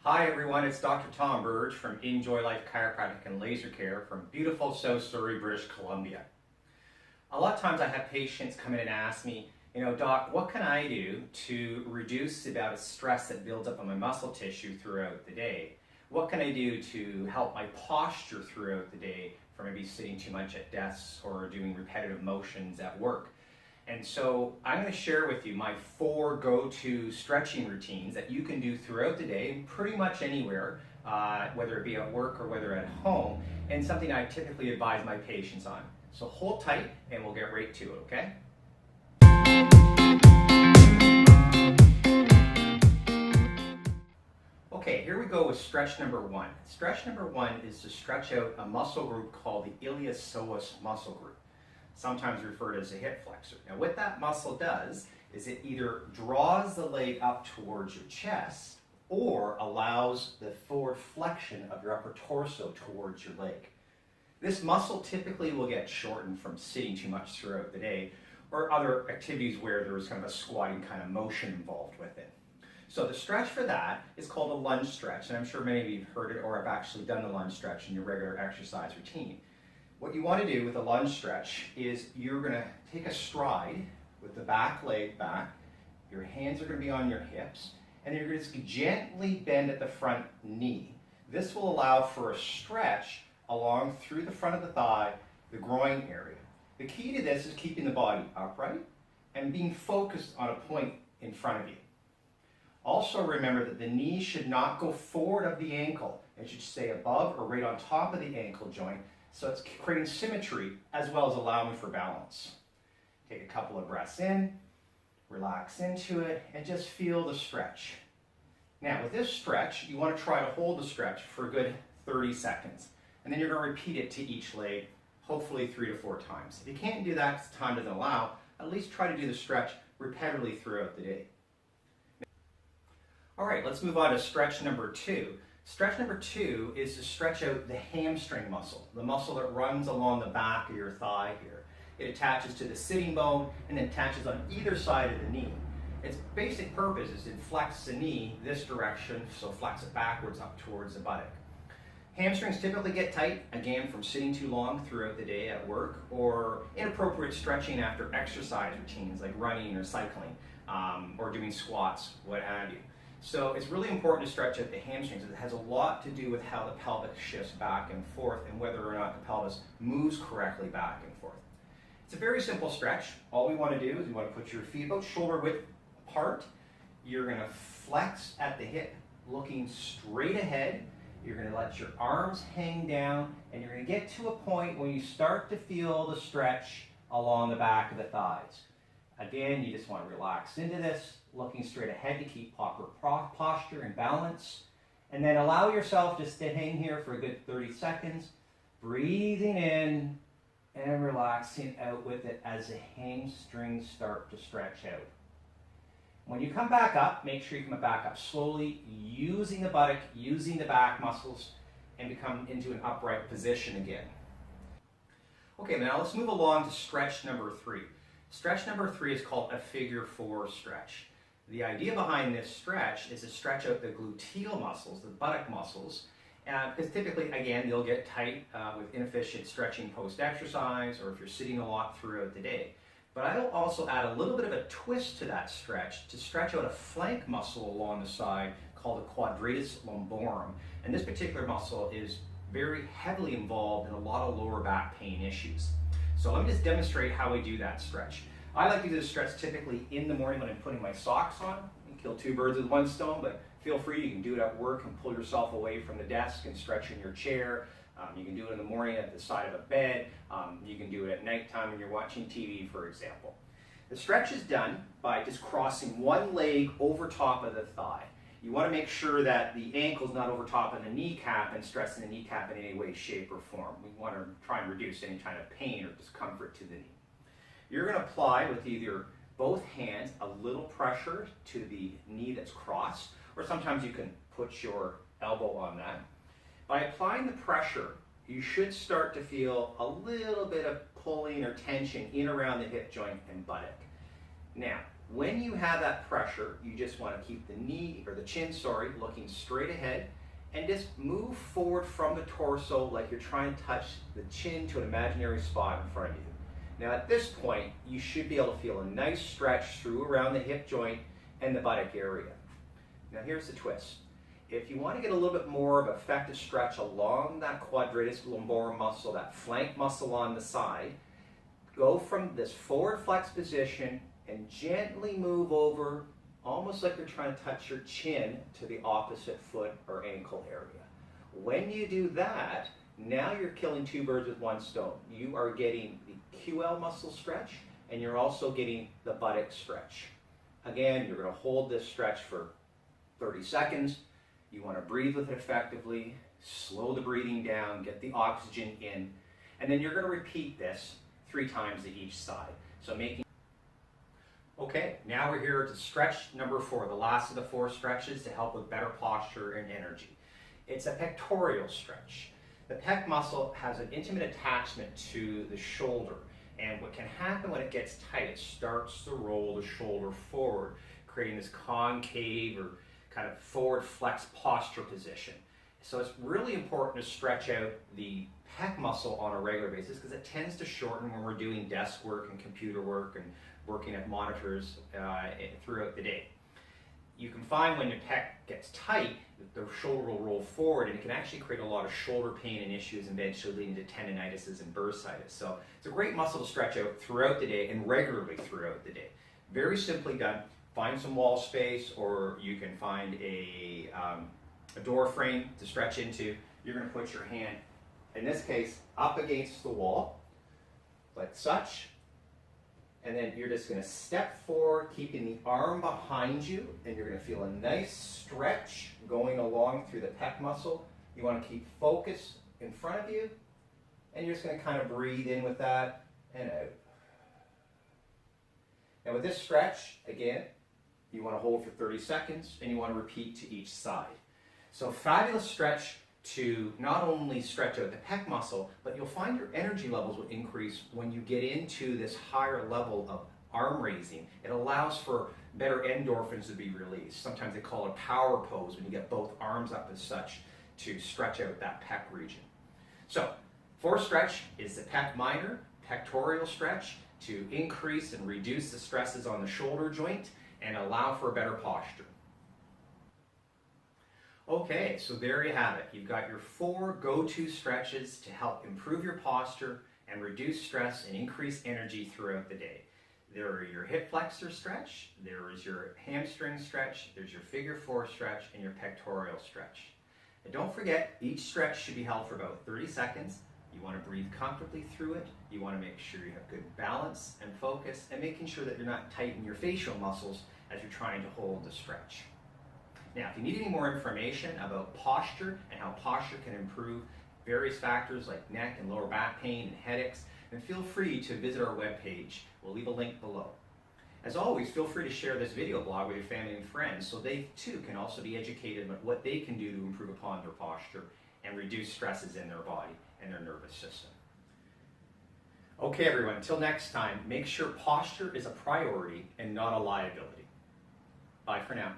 Hi everyone, it's Dr. Tom Burge from Enjoy Life Chiropractic and Laser Care from beautiful South Surrey, British Columbia. A lot of times I have patients come in and ask me, Doc, what can I do to reduce the amount of stress that builds up on my muscle tissue throughout the day? What can I do to help my posture throughout the day for maybe sitting too much at desks or doing repetitive motions at work? And so I'm going to share with you my 4 go-to stretching routines that you can do throughout the day, pretty much anywhere, whether it be at work or whether at home, and something I typically advise my patients on. So hold tight and we'll get right to it, okay? Okay, here we go with stretch number 1. Stretch number 1 is to stretch out a muscle group called the iliopsoas muscle group, sometimes referred as a hip flexor. Now what that muscle does is it either draws the leg up towards your chest or allows the forward flexion of your upper torso towards your leg. This muscle typically will get shortened from sitting too much throughout the day or other activities where there's kind of a squatting kind of motion involved with it. So the stretch for that is called a lunge stretch, and I'm sure many of you have heard it or have actually done the lunge stretch in your regular exercise routine. What you want to do with a lunge stretch is you're going to take a stride with the back leg back, your hands are going to be on your hips, and you're going to gently bend at the front knee. This will allow for a stretch along through the front of the thigh, the groin area. The key to this is keeping the body upright and being focused on a point in front of you. Also remember that the knee should not go forward of the ankle. It should stay above or right on top of the ankle joint, so it's creating symmetry as well as allowing for balance. Take a couple of breaths in, relax into it, and just feel the stretch. Now with this stretch, you want to try to hold the stretch for a good 30 seconds. And then you're going to repeat it to each leg, hopefully 3 to 4 times. If you can't do that because time doesn't allow, at least try to do the stretch repetitively throughout the day. All right, let's move on to stretch number 2. Stretch number 2 is to stretch out the hamstring muscle, the muscle that runs along the back of your thigh here. It attaches to the sitting bone and then attaches on either side of the knee. Its basic purpose is to flex the knee this direction, so flex it backwards up towards the buttock. Hamstrings typically get tight, again, from sitting too long throughout the day at work or inappropriate stretching after exercise routines like running or cycling or doing squats, what have you. So it's really important to stretch out the hamstrings. It has a lot to do with how the pelvic shifts back and forth and whether or not the pelvis moves correctly back and forth. It's a very simple stretch. All we want to do is we want to put your feet about shoulder width apart. You're going to flex at the hip, looking straight ahead. You're going to let your arms hang down, and you're going to get to a point when you start to feel the stretch along the back of the thighs. Again, you just want to relax into this, looking straight ahead to keep proper posture and balance. And then allow yourself just to hang here for a good 30 seconds, breathing in and relaxing out with it as the hamstrings start to stretch out. When you come back up, make sure you come back up slowly, using the buttock, using the back muscles, and become into an upright position again. Okay, now let's move along to stretch number 3. Stretch number 3 is called a figure 4 stretch. The idea behind this stretch is to stretch out the gluteal muscles, the buttock muscles, because typically, again, they'll get tight with inefficient stretching post-exercise or if you're sitting a lot throughout the day. But I will also add a little bit of a twist to that stretch to stretch out a flank muscle along the side called the quadratus lumborum. And this particular muscle is very heavily involved in a lot of lower back pain issues. So let me just demonstrate how we do that stretch. I like to do this stretch typically in the morning when I'm putting my socks on. You can kill 2 birds with 1 stone, but feel free, you can do it at work and pull yourself away from the desk and stretch in your chair. You can do it in the morning at the side of a bed. You can do it at nighttime when you're watching TV, for example. The stretch is done by just crossing one leg over top of the thigh. You want to make sure that the ankle's not over top of the kneecap and stressing the kneecap in any way, shape, or form. We want to try and reduce any kind of pain or discomfort to the knee. You're going to apply with either both hands a little pressure to the knee that's crossed, or sometimes you can put your elbow on that. By applying the pressure, you should start to feel a little bit of pulling or tension in around the hip joint and buttock. Now, When you have that pressure, you just want to keep the knee, or the chin, sorry, looking straight ahead, and just move forward from the torso like you're trying to touch the chin to an imaginary spot in front of you. Now at this point, you should be able to feel a nice stretch through around the hip joint and the buttock area. Now here's the twist. If you want to get a little bit more of effective stretch along that quadratus lumborum muscle, that flank muscle on the side, go from this forward flex position and gently move over, almost like you're trying to touch your chin to the opposite foot or ankle area. When you do that, now you're killing two birds with one stone. You are getting the QL muscle stretch, and you're also getting the buttock stretch. Again, you're going to hold this stretch for 30 seconds. You want to breathe with it effectively, slow the breathing down, get the oxygen in, and then you're going to repeat this 3 times at each side. So making. Okay, now we're here to stretch number 4, the last of the 4 stretches to help with better posture and energy. It's a pectoral stretch. The pec muscle has an intimate attachment to the shoulder, and what can happen when it gets tight, it starts to roll the shoulder forward, creating this concave or kind of forward flex posture position. So it's really important to stretch out the pec muscle on a regular basis because it tends to shorten when we're doing desk work and computer work and working at monitors throughout the day. You can find when your pec gets tight, the shoulder will roll forward, and it can actually create a lot of shoulder pain and issues, and eventually leading to tendinitis and bursitis. So it's a great muscle to stretch out throughout the day and regularly throughout the day. Very simply done. Find some wall space, or you can find a door frame to stretch into. You're going to put your hand, in this case, up against the wall, like such. And then you're just going to step forward, keeping the arm behind you, and you're going to feel a nice stretch going along through the pec muscle. You want to keep focus in front of you, and you're just going to kind of breathe in with that and out. Now with this stretch, again, you want to hold for 30 seconds, and you want to repeat to each side. So fabulous stretch to not only stretch out the pec muscle, but you'll find your energy levels will increase when you get into this higher level of arm raising. It allows for better endorphins to be released. Sometimes they call it a power pose when you get both arms up as such to stretch out that pec region. So, 4th stretch is the pec minor, pectoral stretch to increase and reduce the stresses on the shoulder joint and allow for a better posture. Okay, so there you have it. You've got your 4 go-to stretches to help improve your posture and reduce stress and increase energy throughout the day. There are your hip flexor stretch, there is your hamstring stretch, there's your figure 4 stretch, and your pectoral stretch. And don't forget, each stretch should be held for about 30 seconds. You want to breathe comfortably through it. You want to make sure you have good balance and focus, and making sure that you're not tightening your facial muscles as you're trying to hold the stretch. Now, if you need any more information about posture and how posture can improve various factors like neck and lower back pain and headaches, then feel free to visit our webpage. We'll leave a link below. As always, feel free to share this video blog with your family and friends so they too can also be educated about what they can do to improve upon their posture and reduce stresses in their body and their nervous system. Okay, everyone, until next time, make sure posture is a priority and not a liability. Bye for now.